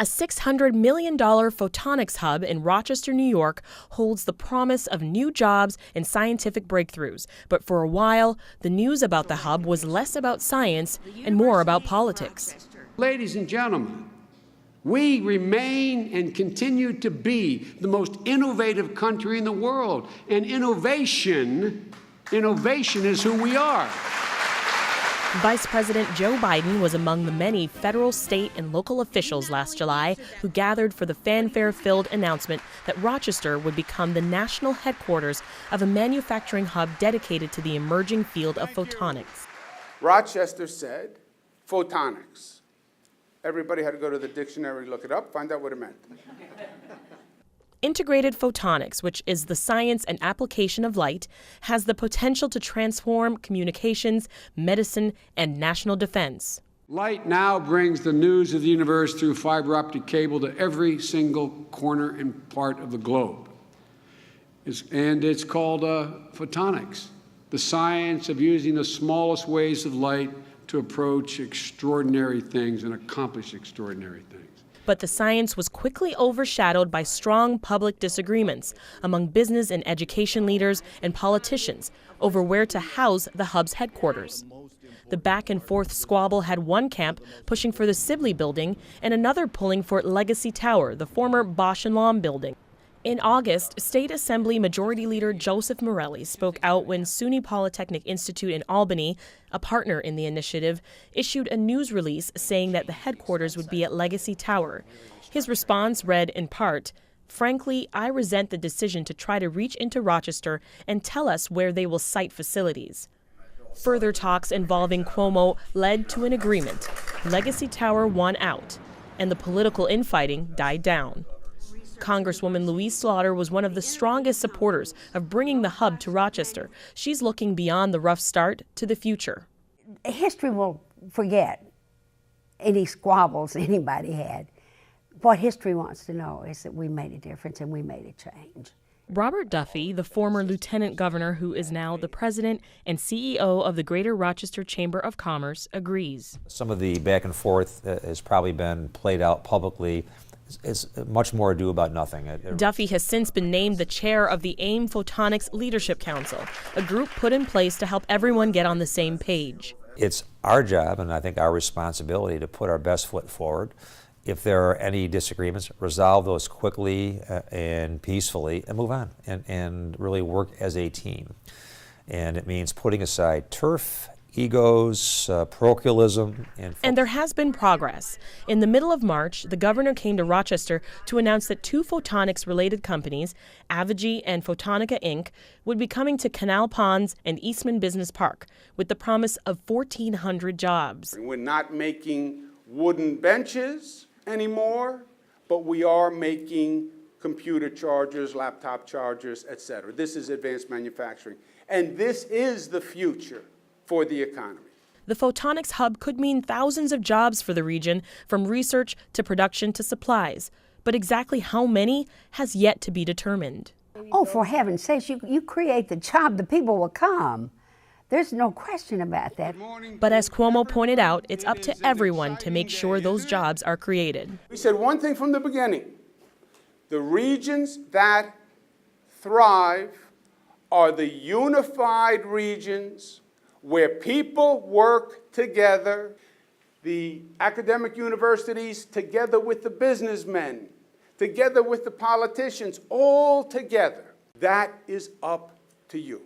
A $600 million photonics hub in Rochester, New York holds the promise of new jobs and scientific breakthroughs. But for a while, the news about the hub was less about science and more about politics. Ladies and gentlemen, we remain and continue to be the most innovative country in the world. And innovation is who we are. Vice President Joe Biden was among the many federal, state, and local officials last July who gathered for the fanfare-filled announcement that Rochester would become the national headquarters of a manufacturing hub dedicated to the emerging field of photonics. Rochester said photonics. Everybody had to go to the dictionary, look it up, find out what it meant. Integrated photonics, which is the science and application of light, has the potential to transform communications, medicine, and national defense. Light now brings the news of the universe through fiber optic cable to every single corner and part of the globe. It's called photonics, the science of using the smallest waves of light to approach extraordinary things and accomplish extraordinary things. But the science was quickly overshadowed by strong public disagreements among business and education leaders and politicians over where to house the hub's headquarters. The back-and-forth squabble had one camp pushing for the Sibley building and another pulling for Legacy Tower, the former Bosch & Lomb building. In August, State Assembly Majority Leader Joseph Morelli spoke out when SUNY Polytechnic Institute in Albany, a partner in the initiative, issued a news release saying that the headquarters would be at Legacy Tower. His response read in part, "Frankly, I resent the decision to try to reach into Rochester and tell us where they will site facilities." Further talks involving Cuomo led to an agreement. Legacy Tower won out, and the political infighting died down. Congresswoman Louise Slaughter was one of the strongest supporters of bringing the hub to Rochester. She's looking beyond the rough start to the future. History will forget any squabbles anybody had. What history wants to know is that we made a difference and we made a change. Robert Duffy, the former lieutenant governor who is now the president and CEO of the Greater Rochester Chamber of Commerce, agrees. Some of the back and forth has probably been played out publicly. It's much more ado about nothing. Duffy has since been named the chair of the AIM Photonics Leadership Council, a group put in place to help everyone get on the same page. It's our job and I think our responsibility to put our best foot forward. If there are any disagreements, resolve those quickly and peacefully and move on and really work as a team. And it means putting aside turf, egos, parochialism. And there has been progress. In the middle of March, the governor came to Rochester to announce that two photonics-related companies, Avigi and Photonica Inc., would be coming to Canal Ponds and Eastman Business Park with the promise of 1,400 jobs. We're not making wooden benches anymore, but we are making computer chargers, laptop chargers, etc. This is advanced manufacturing. And this is the future for the economy. The photonics hub could mean thousands of jobs for the region, from research to production to supplies. But exactly how many has yet to be determined. Oh, for heaven's sakes, you create the job, the people will come. There's no question about that. But as Cuomo pointed out, it's up to everyone to make sure those jobs are created. We said one thing from the beginning. The regions that thrive are the unified regions where people work together, the academic universities together with the businessmen, together with the politicians, all together. That is up to you.